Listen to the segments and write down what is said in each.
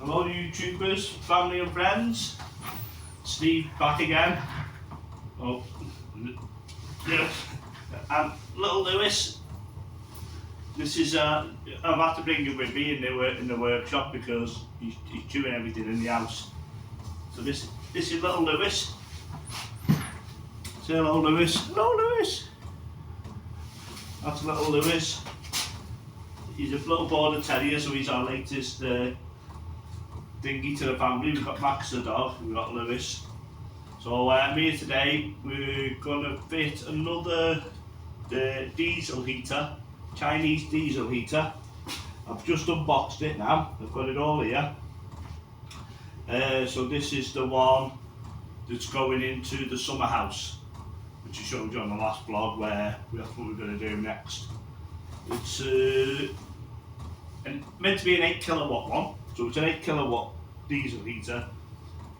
Hello YouTubers, family and friends. Steve back again. Oh, yes. And little Lewis. This is I've had to bring him with me in the workshop because he's doing everything in the house. So this is little Lewis. Say hello Lewis. Hello Lewis. That's little Lewis. He's a little border terrier, so he's our latest dingy to the family. We've got Max the dog, we've got Lewis. So I'm here today, we're going to fit another diesel heater, Chinese diesel heater. I've just unboxed it now, I've got it all here. So this is the one that's going into the summer house, which I showed you on the last vlog where that's what we're going to do next. It's meant to be an 8 kilowatt one, so it's an 8 kilowatt diesel heater.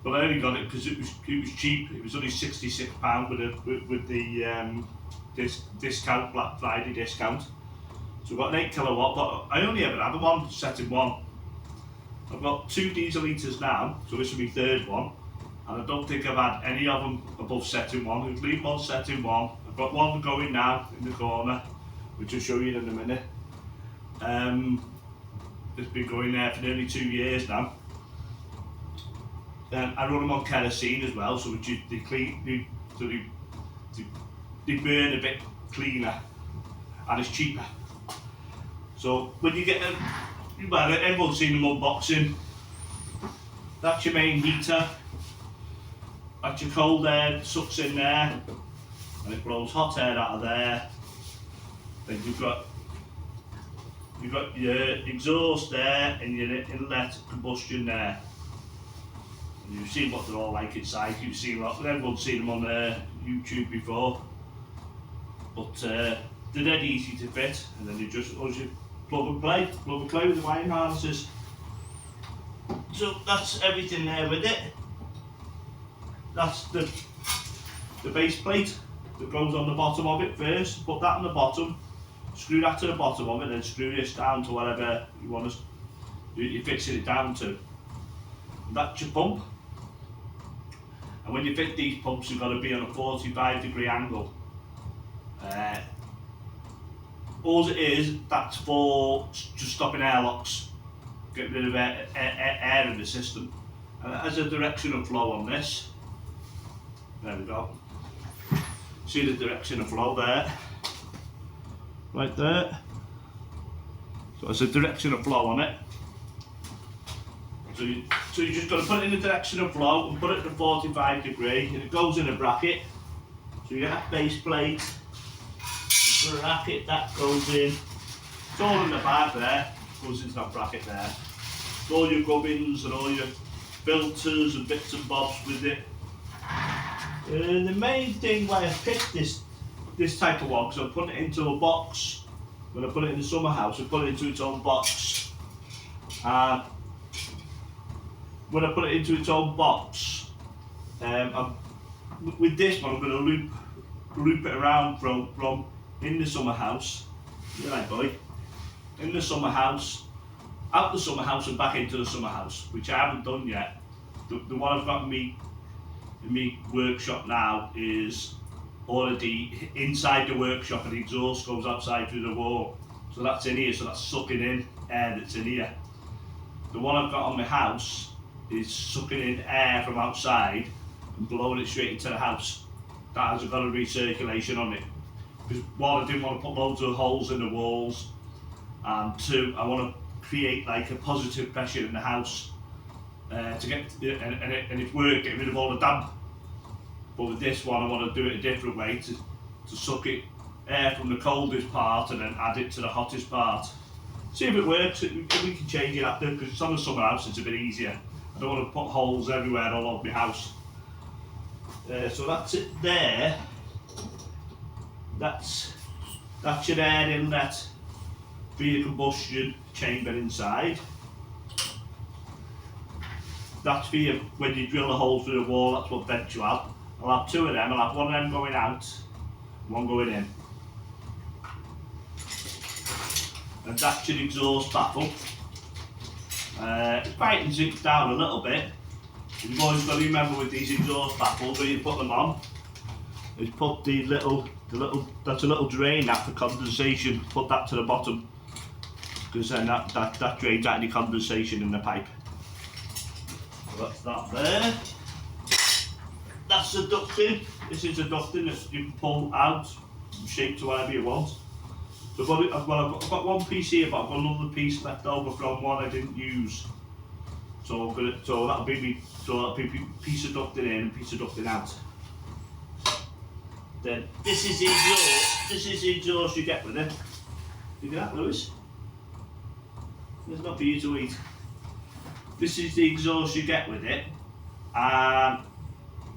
But I only got it because it was cheap. It was only £66 with the discount, Black Friday discount. So I've got an 8 kilowatt, but I only ever had one set in one. I've got 2 diesel heaters now, so this will be my third one. And I don't think I've had any of them above set in one. I've leave one set in one. I've got one going now in the corner, which I'll show you in a minute. It's been going there for nearly 2 years now. I run them on kerosene as well, so they burn a bit cleaner and it's cheaper. So when you get them, well, everyone's seen them unboxing. That's your main heater. That's your cold air that sucks in there, and it blows hot air out of there. Then you've got your exhaust there and your inlet combustion there. And you've seen what they're all like inside. You've seen everyone's seen them on YouTube before, but they're dead easy to fit. And then you just plug and play with the wiring harnesses. So that's everything there with it. That's the base plate that goes on the bottom of it first. Put that on the bottom. Screw that to the bottom of it, and screw this down to whatever you want to. You're fixing it down to. And that's your pump. And when you fit these pumps, you've got to be on a 45-degree angle. All it is, that's for just stopping airlocks, get rid of air in the system. And it has a direction of flow on this. There we go. See the direction of flow there. Right there. So there's a direction of flow on it. So you just got to put it in the direction of flow and put it at 45 degree, and it goes in a bracket. So you have base plate, the bracket that goes in. It's all in the bag there, goes into that bracket there. All your gubbins and all your filters and bits and bobs with it. The main thing why I picked this type of one, because I put it into a box. When I put it in the summer house, I put it into its own box. And when I put it into its own box, with this one I'm going to loop it around from in the summer house. You're right, boy. In the summer house, out the summer house and back into the summer house, which I haven't done yet. The one I've got in my workshop now is already inside the workshop, and the exhaust goes outside through the wall. So that's in here, so that's sucking in air that's in here. The one I've got on my house is sucking in air from outside and blowing it straight into the house. That has got a recirculation on it. Because one, I didn't want to put loads of holes in the walls, and two, I want to create like a positive pressure in the house to get and it's work, get rid of all the damp. But with this one, I want to do it a different way to suck it air from the coldest part and then add it to the hottest part. See if it works. We can change it after, because it's on the summer house, it's a bit easier. I don't want to put holes everywhere all over my house. So that's it there. That's your air inlet for your combustion chamber inside. That's for you when you drill a hole through the wall, that's what vents you out. I'll have 2 of them. I'll have one of them going out, one going in. And that's your exhaust baffle. It brightens it down a little bit. You've always got to remember with these exhaust baffles when you put them on, is put the little, that's a little drain out for condensation, put that to the bottom, because then that drains out any condensation in the pipe. So that's that there. That's the ducting. This is the ducting that you can pull out, shape to whatever you want. So I've got one piece here, but I've got another piece left over from one I didn't use. So that'll be piece of ducting in and piece of ducting out. Then this is the exhaust. This is the exhaust you get with it. Look at that, Lewis. There's not for you to eat. This is the exhaust you get with it, and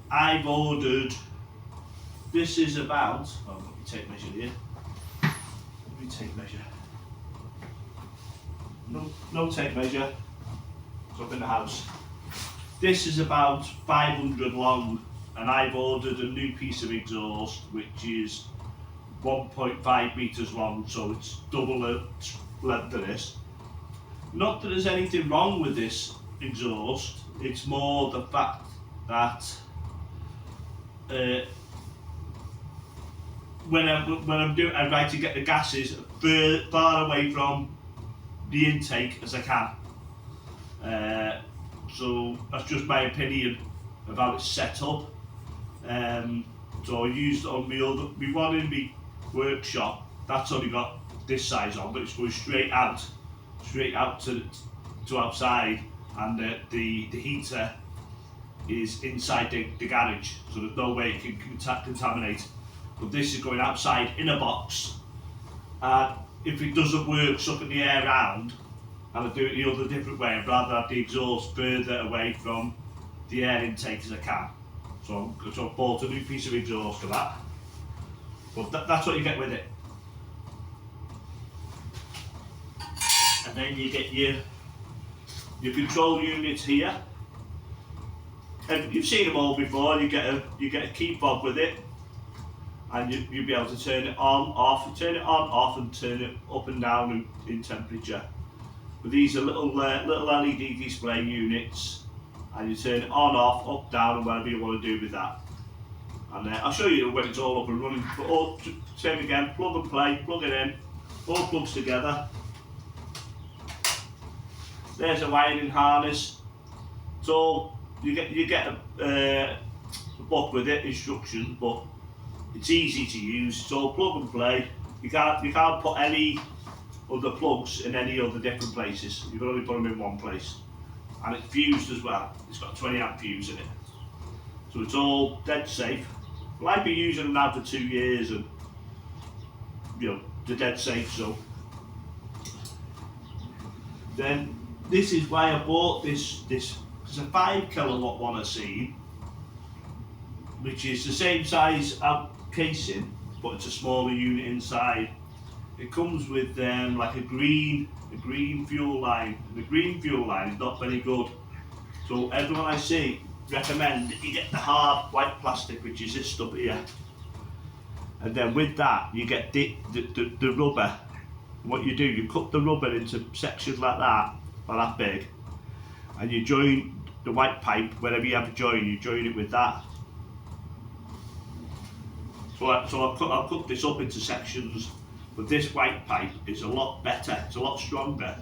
I've ordered. This is about. Oh, let me take measure here. Let me take measure. No tape measure. It's up in the house. This is about 500 long, and I've ordered a new piece of exhaust which is 1.5 metres long, so it's double the length of this. Not that there's anything wrong with this exhaust, it's more the fact that when I'm doing, I like to get the gases far away from the intake as I can. So that's just my opinion of how it's set up. So I used on my one in my workshop. That's only got this size on, but it's going straight out to outside, and the heater is inside the garage, so there's no way it can contaminate. But this is going outside in a box, and if it doesn't work sucking the air around, and I do it the other different way, I'd rather have the exhaust further away from the air intake as I can. So I bought a new piece of exhaust for that. But that's what you get with it. And then you get your control units here. And you've seen them all before. You get a key fob with it, and you'll be able to turn it on, off, and turn it up and down in temperature. But these are little LED display units, and you turn it on, off, up, down, and whatever you want to do with that. And I'll show you when it's all up and running. But same again, plug and play, plug it in, all plugs together. There's a wiring harness. So you get a book with it, instructions, but it's easy to use. It's all plug and play. You can't put any other plugs in any other different places. You can only put them in one place. And it's fused as well. It's got a 20 amp fuse in it. So it's all dead safe. Well, I've been using them now for 2 years, and they're dead safe. So then this is why I bought this. It's a 5 kilowatt one I've seen, which is the same size out casing, but it's a smaller unit inside. It comes with like a green fuel line. The green fuel line is not very good. So everyone I see recommend that you get the hard white plastic, which is this stuff here. And then with that you get the rubber. What you do, you cut the rubber into sections like that big, and you join the white pipe, wherever you have a join, you join it with that. So I'll cut this up into sections, but this white pipe is a lot better, it's a lot stronger.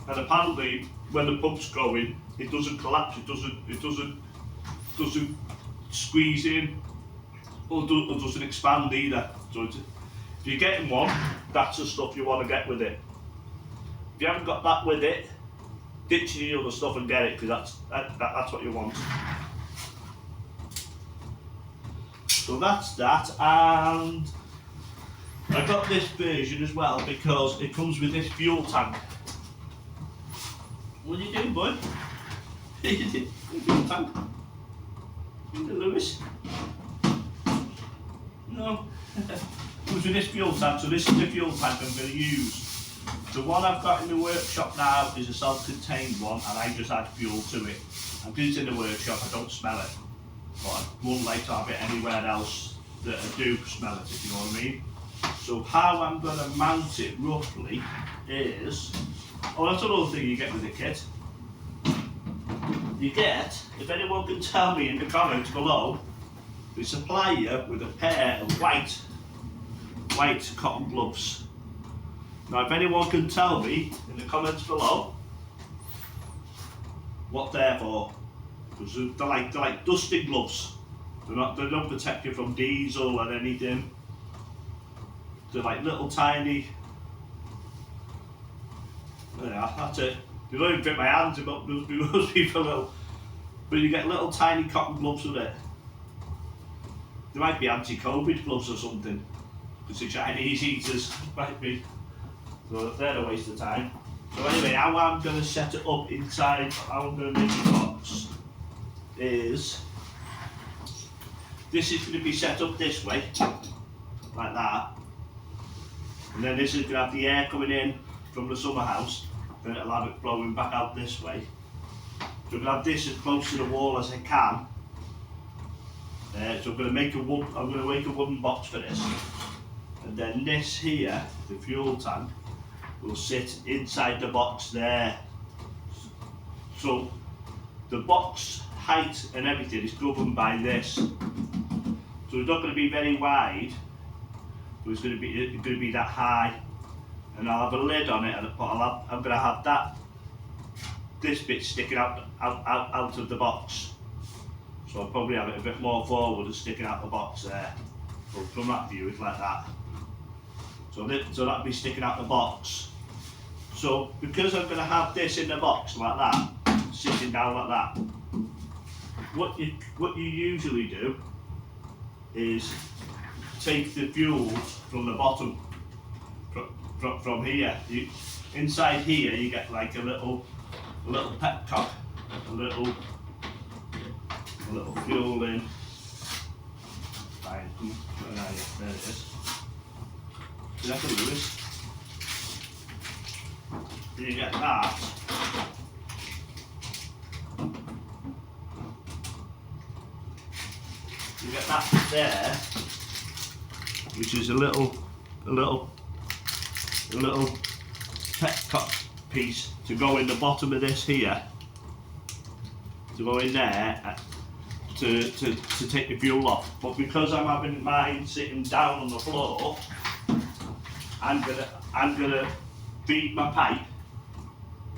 And apparently when the pump's going, it doesn't collapse, it doesn't squeeze in, or doesn't expand either. So if you're getting one, that's the stuff you want to get with it. If you haven't got that with it, ditch the other stuff and get it, because that's what you want. So that's that, and I got this version as well because it comes with this fuel tank. What are you doing, boy? Fuel tank? Lewis? No. Comes with this fuel tank, so this is the fuel tank I'm going to use. The one I've got in the workshop now is a self-contained one, and I just add fuel to it. And because it's in the workshop, I don't smell it. But I wouldn't like to have it anywhere else that I do smell it, if you know what I mean. So how I'm going to mount it roughly is, Oh, that's another thing you get with the kit. You get, if anyone can tell me in the comments below, we supply you with a pair of white cotton gloves. Now, if anyone can tell me in the comments below what they're for, because they're like dusting gloves. They don't protect you from diesel or anything. They're like little tiny. Yeah, that's it. They don't even fit my hands. It must be for little. But you get little tiny cotton gloves with it. They might be anti-COVID gloves or something. Because the Chinese eaters might be. So they're a waste of time. So anyway, how I'm going to set it up inside, how I'm going to make the box is, this is going to be set up this way, like that. And then this is going to have the air coming in from the summer house, then it'll have it blowing back out this way. So I'm going to have this as close to the wall as I can. So I'm going to make a wooden box for this. And then this here, the fuel tank, will sit inside the box there. So the box height and everything is governed by this. So it's not going to be very wide, but it's going to be that high. And I'll have a lid on it, and I'm going to have this bit sticking out of the box. So I'll probably have it a bit more forward and sticking out the box there. But from that view, it's like that. So that'll be sticking out the box. So because I'm going to have this in the box like that, sitting down like that, what you usually do is take the fuel from the bottom, from here. Inside here you get like a little petcock, a little fuel in. Fine, there it is. See, that's what it is. You get that. You get that there, which is a little petcock piece to go in the bottom of this here, to go in there to take the fuel off. But because I'm having mine sitting down on the floor, I'm gonna feed my pipe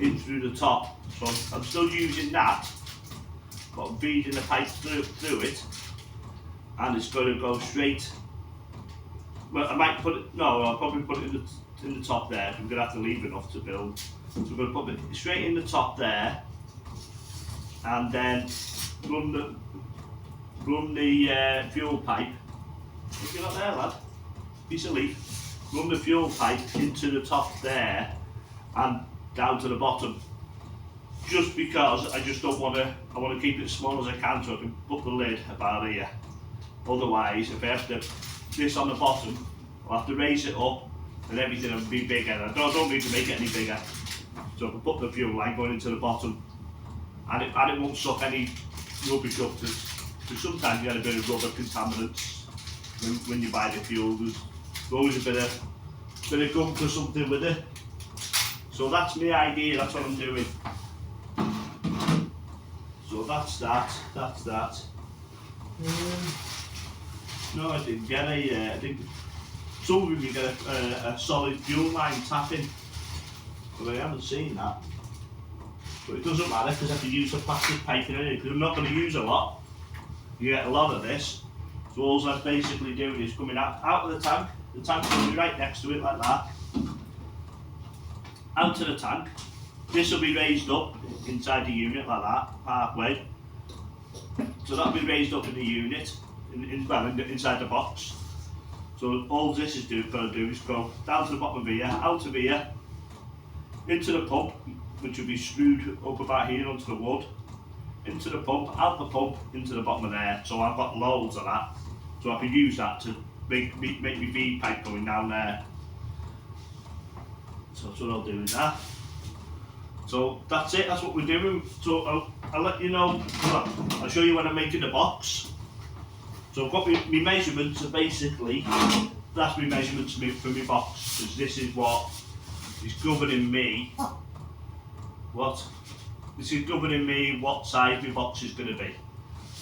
in through the top. So I'm still using that, but I'm feeding the pipe through it, and it's going to go straight. Well, I might put it. No, I'll probably put it in the top there. I'm going to have to leave enough to build. So I'm going to put it straight in the top there, and then run the fuel pipe. Look at that there, lad. Piece of leaf. Run the fuel pipe into the top there, and down to the bottom. Just because I just don't want to. I want to keep it as small as I can, so I can put the lid about here. Otherwise, if I have this on the bottom, I'll have to raise it up, and everything will be bigger. I don't need to make it any bigger. So I can put the fuel line going into the bottom, and it won't suck any rubbish up. Because sometimes you get a bit of rubber contaminants when you buy the fuel. There's always a bit of gunk or something with it. So that's my idea. That's what I'm doing. So that's that. No, I didn't get I think some of you get a solid fuel line tapping, but I haven't seen that. But it doesn't matter because I can use the plastic piping in it, because I'm not going to use a lot. You get a lot of this. So all I'm basically doing is coming out of the tank. The tank's going to be right next to it like that. Out to the tank. This will be raised up inside the unit like that, halfway. So that'll be raised up in the unit, inside the box. So all this is going to do is go down to the bottom of here, out of here, into the pump, which will be screwed up about here onto the wood, into the pump, out the pump, into the bottom of there. So I've got loads of that, so I can use that to make my feed pipe going down there. So that's what I'll do with that. So that's it, that's what we're doing. So I'll let you know, I'll show you when I'm making the box. So I've got my measurements, are basically, that's my measurements for my box, because this is what is governing me what this is governing me what size my box is going to be.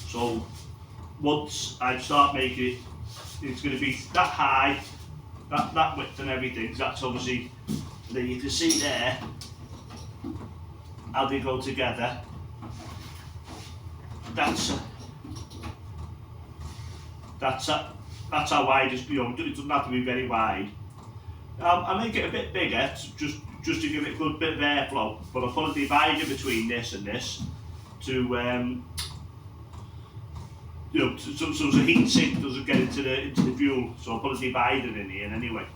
So once I start making it, it's going to be that high, that width and everything. That's obviously, then you can see there how they go together. That's how wide it doesn't have to be very wide. I make it a bit bigger just to give it a good bit of airflow, but I put a divider between this and this to so the heat sink doesn't get into the fuel. So I put a divider in here anyway,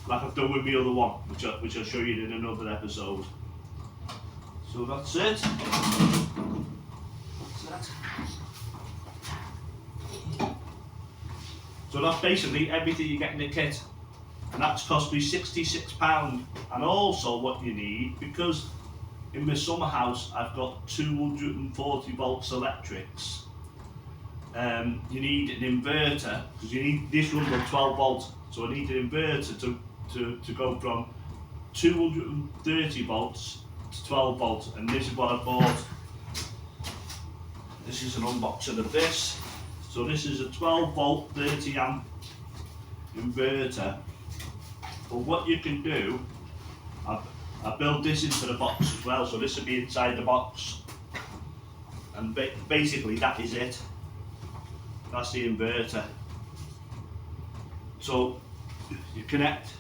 like I've done with my other one, which I'll show you in another episode. So that's it. So that's basically everything you get in the kit, and that's cost me £66. And also what you need, because in my summer house I've got 240 volts electrics, you need an inverter, because you need this runs on 12 volts, so I need an inverter to go from 230 volts to 12 volts, and this is what I bought. This is an unboxing of this. So this is a 12 volt 30 amp inverter. But what you can do, I built this into the box as well, so this will be inside the box, and basically that is it. That's the inverter. So you connect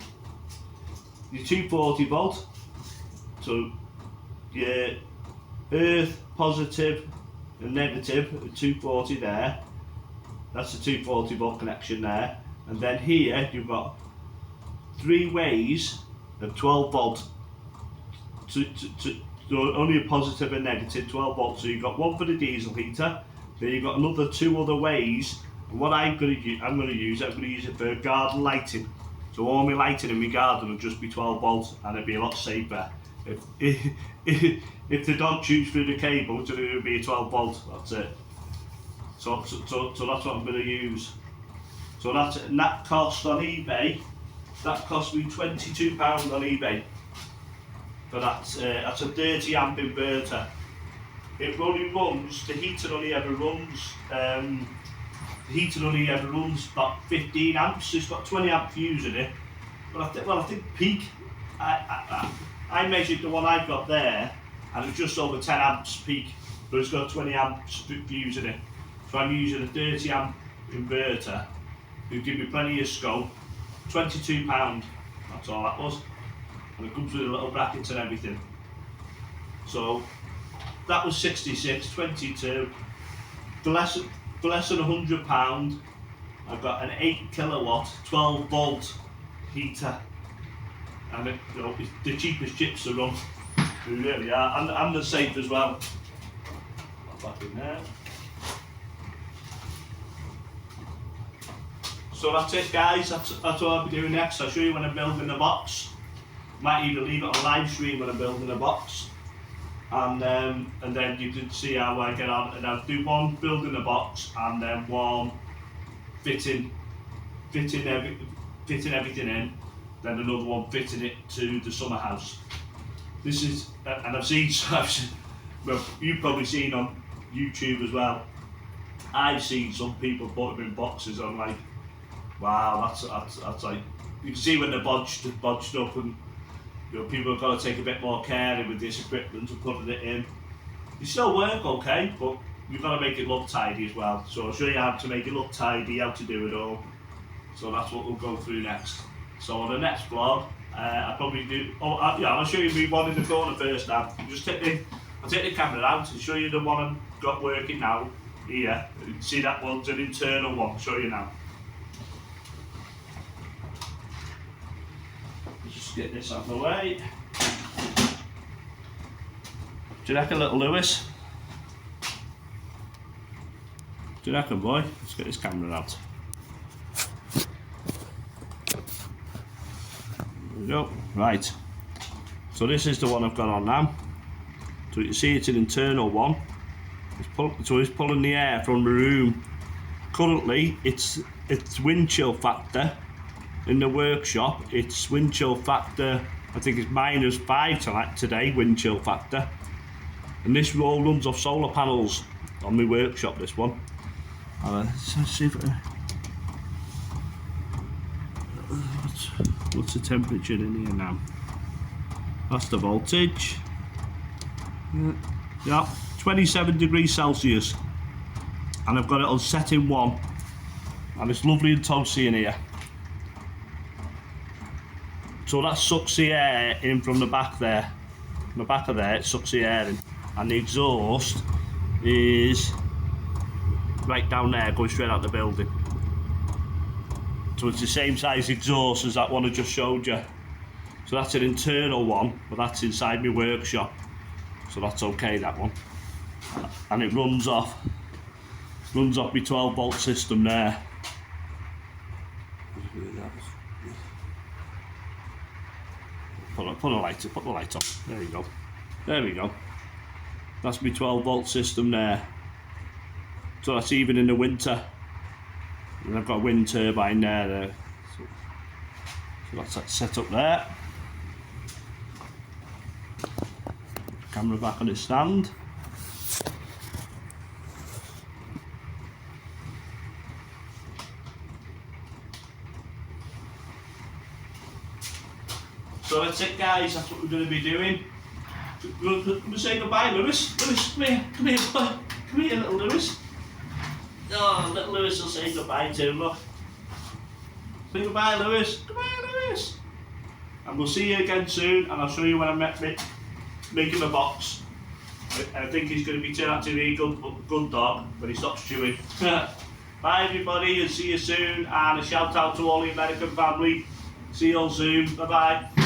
your 240 volt, so your earth positive and negative, 240 there. That's the 240 volt connection there, and then here you've got 3 ways of 12 volt. So only a positive and negative 12 volts. So you've got one for the diesel heater, then you've got another 2 other ways. And what I'm going to use it for garden lighting. So all my lighting in my garden will just be 12 volts, and it'll be a lot safer. If the dog shoots through the cable, it'll be a 12 volt. That's it. So that's what I'm going to use. So that cost on eBay. That cost me £22 on eBay. But that's a 30 amp inverter. It only runs. The heater only ever runs. About 15 amps. It's got 20 amp fuse in it. But I think peak. I measured the one I've got there, and it's just over 10 amps peak. But it's got 20 amps fuse in it. So I'm using a 30 amp inverter, who give me plenty of scope. £22, that's all that was. And it comes with a little brackets and everything. So that was 66, 22. For less than £100, I've got an 8 kilowatt, 12 volt heater. And it's the cheapest chips to run. They really are, and they're safe as well. Back in there. So that's it, guys. That's what I'll be doing next. I'll show you when I'm building the box. Might even leave it on live stream when I'm building the box, and then you can see how I get on. And I'll do one building the box, and then one fitting everything in. Then another one fitting it to the summer house. This is, and I've seen, well, you've probably seen on YouTube as well. I've seen some people put them in boxes. I'm like, wow, that's like, you can see when they're bodged up, and people have got to take a bit more care with this equipment and putting it in. They still work okay, but you've got to make it look tidy as well. So I'll show you how to make it look tidy, how to do it all. So that's what we'll go through next. So on the next vlog, I'll probably do. I'll show you the one in the corner first. Now, I'll take the camera out and show you the one I've got working now. Here, you can see that one's an internal one. I'll show you now. Just get this out of the way. Do you reckon, little Lewis? Do you reckon, boy? Let's get this camera out. There we go. Right. So this is the one I've got on now. So you see it's an internal one. So it's pulling the air from the room. Currently, it's wind chill factor in the workshop. It's wind chill factor I think it's -5 today, wind chill factor. And this all runs off solar panels on my workshop, this one. Let's see if what's the temperature in here now? That's the voltage. Yeah, 27 degrees Celsius. And I've got it on setting 1. And it's lovely and toasty in here. So that sucks the air in from the back there. From the back of there, it sucks the air in. And the exhaust is right down there, going straight out the building. So it's the same size exhaust as that one I just showed you. So that's an internal one, but that's inside my workshop. So that's okay, that one. And it runs off my 12-volt system there. Put the light on. There we go. There we go. That's my 12-volt system there. So that's even in the winter. And I've got a wind turbine there. So that's that set up there. Camera back on its stand. So that's it, guys. That's what we're going to be doing. We'll say goodbye, Lewis. Lewis, come here, boy. Come here, little Lewis. Oh, little Lewis will say goodbye to him, look. Say goodbye, Lewis. Goodbye, Lewis. And we'll see you again soon, and I'll show you when I'm making the box. I think he's going to be turned out to be a good dog when he stops chewing. Bye, everybody, and see you soon. And a shout out to all the American family. See you all soon. Bye-bye.